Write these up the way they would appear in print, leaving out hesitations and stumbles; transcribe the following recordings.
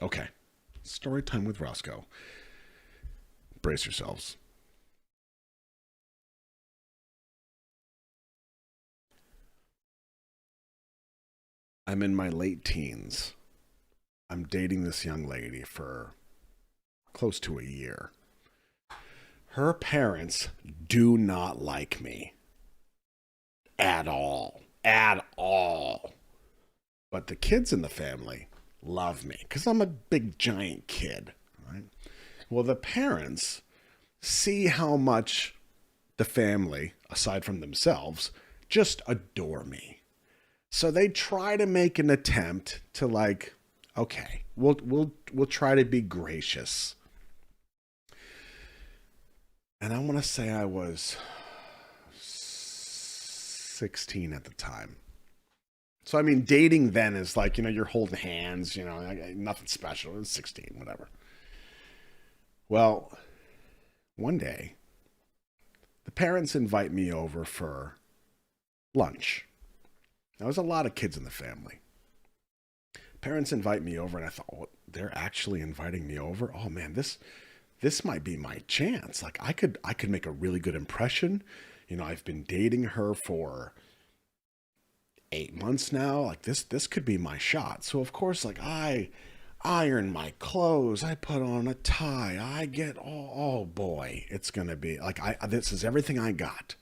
Okay. Story time with Roscoe. Brace yourselves. I'm in my late teens. I'm dating this young lady for close to a year. Her parents do not like me at all. At all. But the kids in the family love me because I'm a big giant kid, right? Well, the parents see how much the family, aside from themselves, just adore me. So they try to make an attempt to like, okay, we'll try to be gracious. And I want to say I was 16 at the time. So I mean, dating then is like, you're holding hands, nothing special. It was 16, whatever. Well, one day, the parents invite me over for lunch. Now, there's a lot of kids in the family. Parents invite me over, and I thought, oh, they're actually inviting me over? Oh man, this might be my chance. Like I could make a really good impression. I've been dating her for 8 months now. Like this could be my shot. So of course, like I iron my clothes, I put on a tie, I get oh boy, it's gonna be like this is everything I got.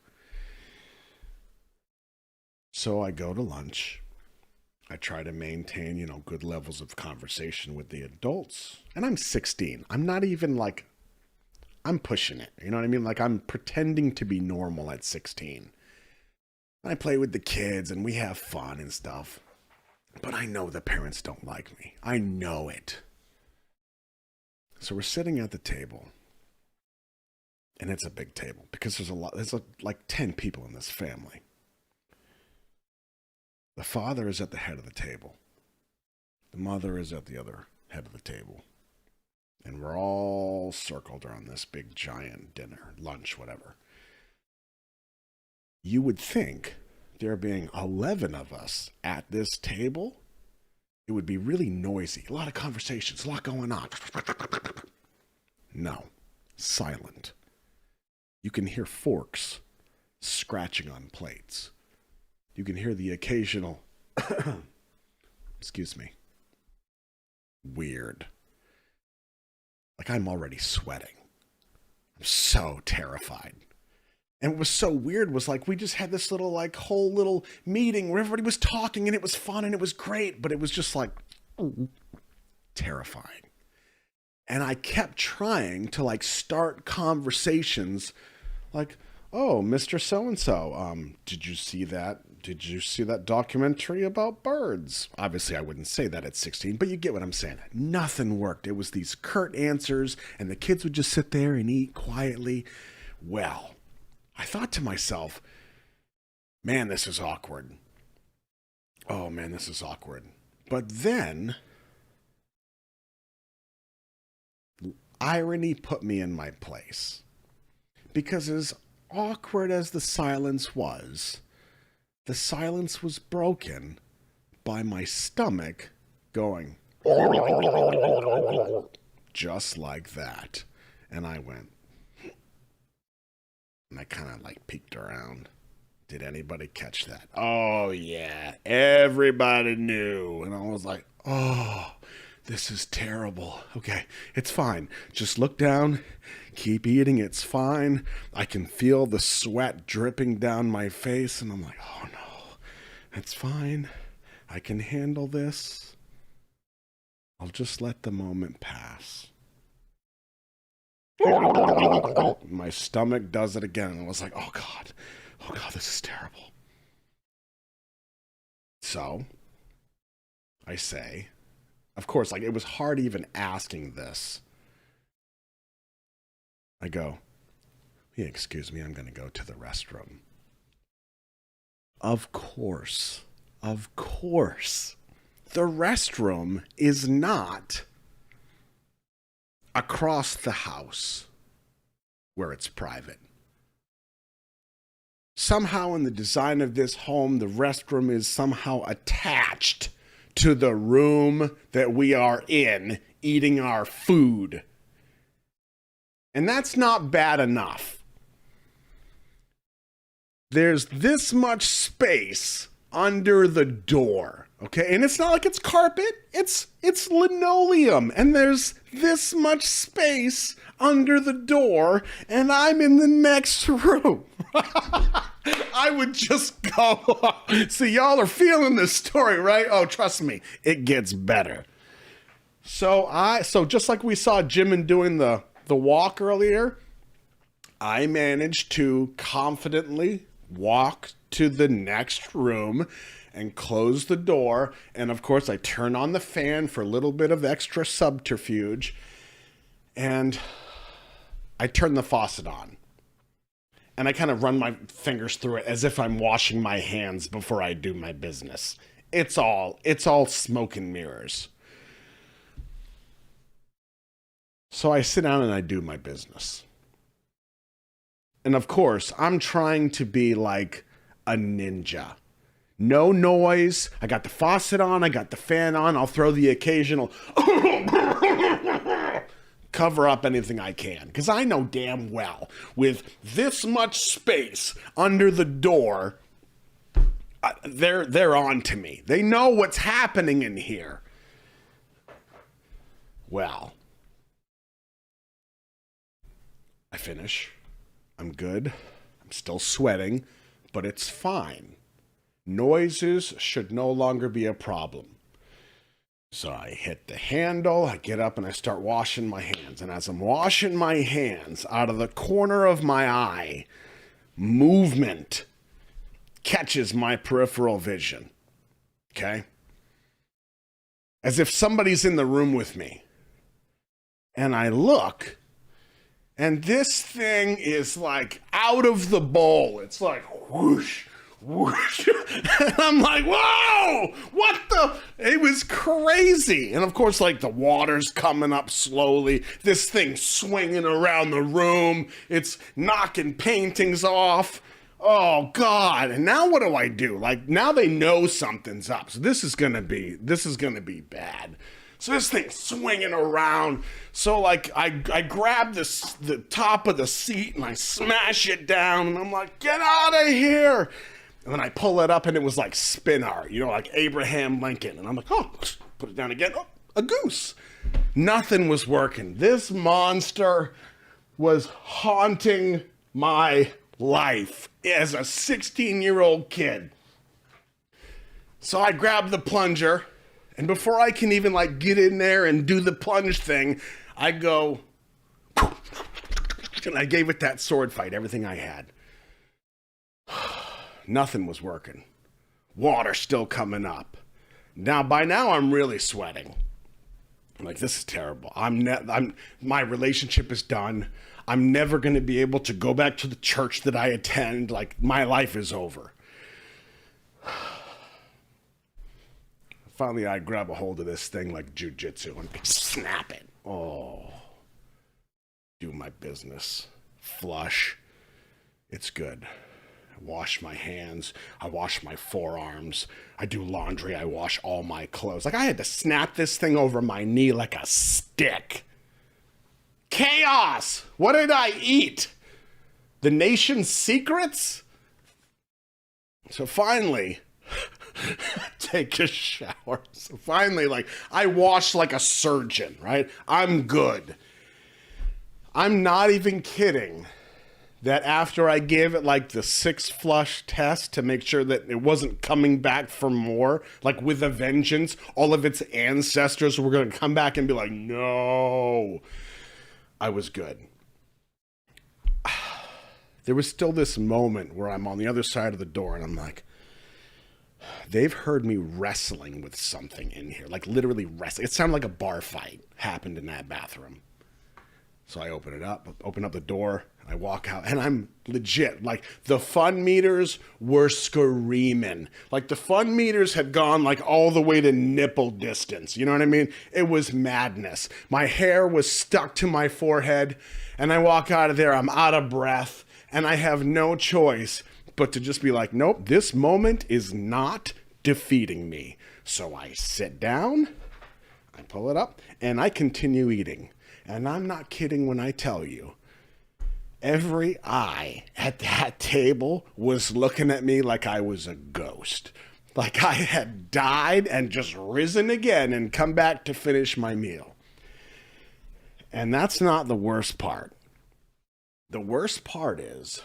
So I go to lunch. I try to maintain, good levels of conversation with the adults. And I'm 16. I'm not even like, I'm pushing it. You know what I mean? Like I'm pretending to be normal at 16. I play with the kids and we have fun and stuff. But I know the parents don't like me. I know it. So we're sitting at the table. And it's a big table because there's like 10 people in this family. The father is at the head of the table. The mother is at the other head of the table. And we're all circled around this big giant dinner, lunch, whatever. You would think there being 11 of us at this table, it would be really noisy. A lot of conversations, a lot going on. No, silent. You can hear forks scratching on plates. You can hear the occasional, excuse me, weird. Like I'm already sweating. I'm so terrified. And what was so weird was like we just had this little like whole little meeting where everybody was talking and it was fun and it was great, but it was just like terrifying. And I kept trying to like start conversations like, oh, Mr. So-and-so, did you see that? Did you see that documentary about birds? Obviously, I wouldn't say that at 16, but you get what I'm saying. Nothing worked. It was these curt answers, and the kids would just sit there and eat quietly. Well, I thought to myself, man, this is awkward. Oh, man, this is awkward. But then, irony put me in my place. Because as awkward as the silence was broken by my stomach going just like that. And I went, and I kind of like peeked around. Did anybody catch that? Oh, yeah. Everybody knew. And I was like, oh, this is terrible. Okay, it's fine. Just look down. Keep eating. It's fine. I can feel the sweat dripping down my face. And I'm like, oh, no. It's fine. I can handle this. I'll just let the moment pass. My stomach does it again. And I was like, oh, God. Oh, God, this is terrible. So, I say, of course, like it was hard even asking this. I go, yeah, excuse me, I'm going to go to the restroom. Of course. The restroom is not across the house where it's private. Somehow in the design of this home, the restroom is somehow attached to the room that we are in, eating our food. And that's not bad enough. There's this much space under the door, okay? And it's not like it's carpet, it's linoleum, and there's this much space under the door, and I'm in the next room. I would just go, so y'all are feeling this story, right? Oh, trust me, it gets better. So just like we saw Jimin doing the walk earlier, I managed to confidently walk to the next room and close the door. And of course, I turn on the fan for a little bit of extra subterfuge. And I turn the faucet on. And I kind of run my fingers through it as if I'm washing my hands before I do my business. It's all smoke and mirrors. So I sit down and I do my business. And of course, I'm trying to be like a ninja. No noise. I got the faucet on. I got the fan on. I'll throw the occasional cover up anything I can. Because I know damn well, with this much space under the door, they're on to me. They know what's happening in here. Well, I finish. I'm good. I'm still sweating, but it's fine. Noises should no longer be a problem. So I hit the handle, I get up and I start washing my hands. And as I'm washing my hands, out of the corner of my eye, movement catches my peripheral vision. Okay? As if somebody's in the room with me. And I look, and this thing is like out of the bowl. It's like whoosh, whoosh. And I'm like, whoa, what the? It was crazy. And of course, like the water's coming up slowly. This thing swinging around the room. It's knocking paintings off. Oh God. And now what do I do? Like now they know something's up. So this is going to be bad. So this thing's swinging around. So like I grab the top of the seat and I smash it down and I'm like, get out of here. And then I pull it up and it was like spin art, like Abraham Lincoln. And I'm like, oh, put it down again. Oh, a goose. Nothing was working. This monster was haunting my life as a 16-year-old kid. So I grabbed the plunger. And before I can even like get in there and do the plunge thing, I go, and I gave it that sword fight, everything I had. Nothing was working. Water still coming up. By now I'm really sweating. I'm like, this is terrible. My relationship is done. I'm never going to be able to go back to the church that I attend. Like my life is over. Finally, I grab a hold of this thing like jujitsu and snap it. Oh, do my business. Flush. It's good. I wash my hands. I wash my forearms. I do laundry. I wash all my clothes. Like I had to snap this thing over my knee like a stick. Chaos! What did I eat? The nation's secrets? So finally, take a shower. So finally, I wash like a surgeon, right? I'm good. I'm not even kidding that after I gave it the 6 flush test to make sure that it wasn't coming back for more, with a vengeance, all of its ancestors were going to come back and be like, no, I was good. There was still this moment where I'm on the other side of the door and I'm like, they've heard me wrestling with something in here, literally wrestling. It sounded like a bar fight happened in that bathroom. So I open up the door, I walk out, and I'm legit. The fun meters were screaming. The fun meters had gone all the way to nipple distance. You know what I mean? It was madness. My hair was stuck to my forehead, and I walk out of there, I'm out of breath, and I have no choice but to just be like, nope, this moment is not defeating me. So I sit down, I pull it up, and I continue eating. And I'm not kidding when I tell you, every eye at that table was looking at me like I was a ghost. Like I had died and just risen again and come back to finish my meal. And that's not the worst part. The worst part is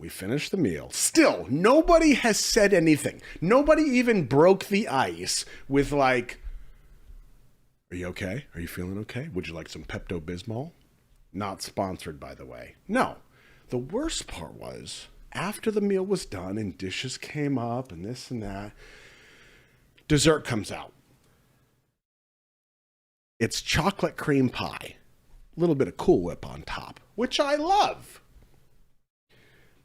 we finished the meal. Still, nobody has said anything. Nobody even broke the ice with like, are you okay? Are you feeling okay? Would you like some Pepto-Bismol? Not sponsored, by the way. No. The worst part was, after the meal was done and dishes came up and this and that, dessert comes out. It's chocolate cream pie. A little bit of Cool Whip on top, which I love.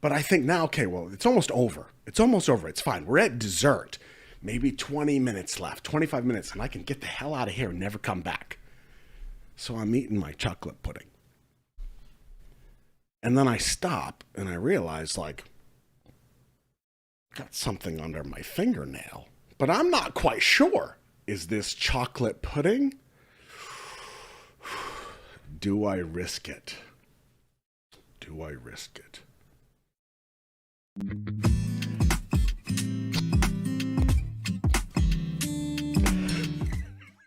But I think now, okay, well, it's almost over. It's almost over. It's fine. We're at dessert. Maybe 20 minutes left, 25 minutes, and I can get the hell out of here and never come back. So I'm eating my chocolate pudding. And then I stop and I realize, like, I got something under my fingernail. But I'm not quite sure. Is this chocolate pudding? Do I risk it? Do I risk it?